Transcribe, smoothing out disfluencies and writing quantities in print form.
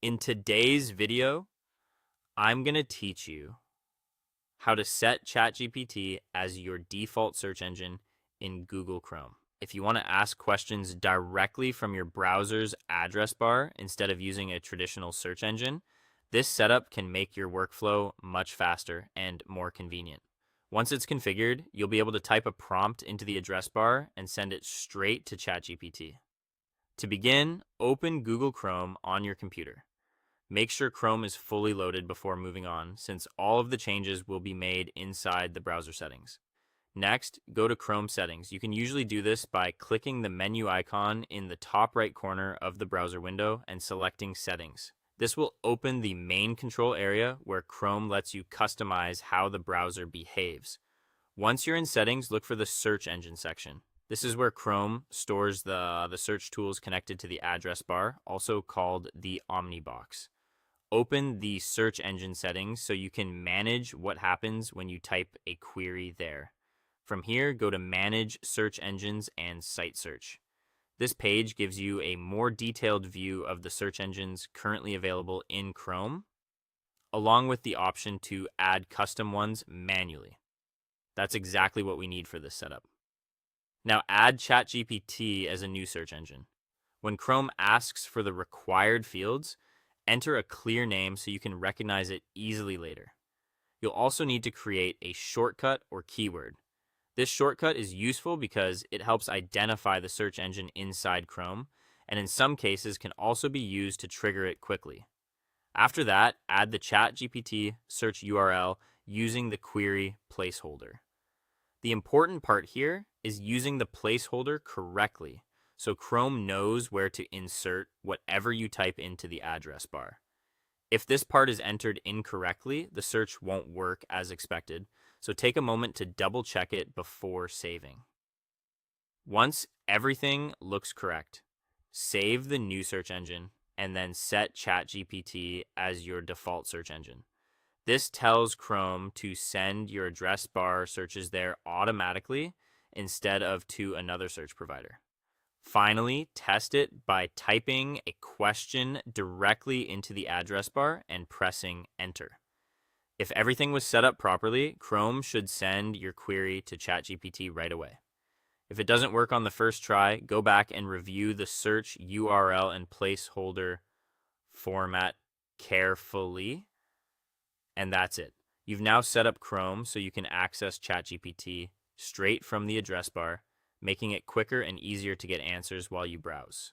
In today's video, I'm going to teach you how to set ChatGPT as your default search engine in Google Chrome. If you want to ask questions directly from your browser's address bar instead of using a traditional search engine, this setup can make your workflow much faster and more convenient. Once it's configured, you'll be able to type a prompt into the address bar and send it straight to ChatGPT. To begin, open Google Chrome on your computer. Make sure Chrome is fully loaded before moving on, since all of the changes will be made inside the browser settings. Next, go to Chrome settings. You can usually do this by clicking the menu icon in the top right corner of the browser window and selecting settings. This will open the main control area where Chrome lets you customize how the browser behaves. Once you're in settings, look for the search engine section. This is where Chrome stores the search tools connected to the address bar, also called the omnibox. Open the search engine settings so you can manage what happens when you type a query there. From here, go to Manage Search Engines and Site Search. This page gives you a more detailed view of the search engines currently available in Chrome, along with the option to add custom ones manually. That's exactly what we need for this setup. Now add ChatGPT as a new search engine. When Chrome asks for the required fields, enter a clear name so you can recognize it easily later. You'll also need to create a shortcut or keyword. This shortcut is useful because it helps identify the search engine inside Chrome, and in some cases can also be used to trigger it quickly. After that, add the ChatGPT search URL using the query placeholder. The important part here is using the placeholder correctly, so Chrome knows where to insert whatever you type into the address bar. If this part is entered incorrectly, the search won't work as expected, so take a moment to double check it before saving. Once everything looks correct, save the new search engine and then set ChatGPT as your default search engine. This tells Chrome to send your address bar searches there automatically instead of to another search provider. Finally, test it by typing a question directly into the address bar and pressing enter. If everything was set up properly, Chrome should send your query to ChatGPT right away. If it doesn't work on the first try, go back and review the search URL and placeholder format carefully. And that's it. You've now set up Chrome so you can access ChatGPT straight from the address bar, making it quicker and easier to get answers while you browse.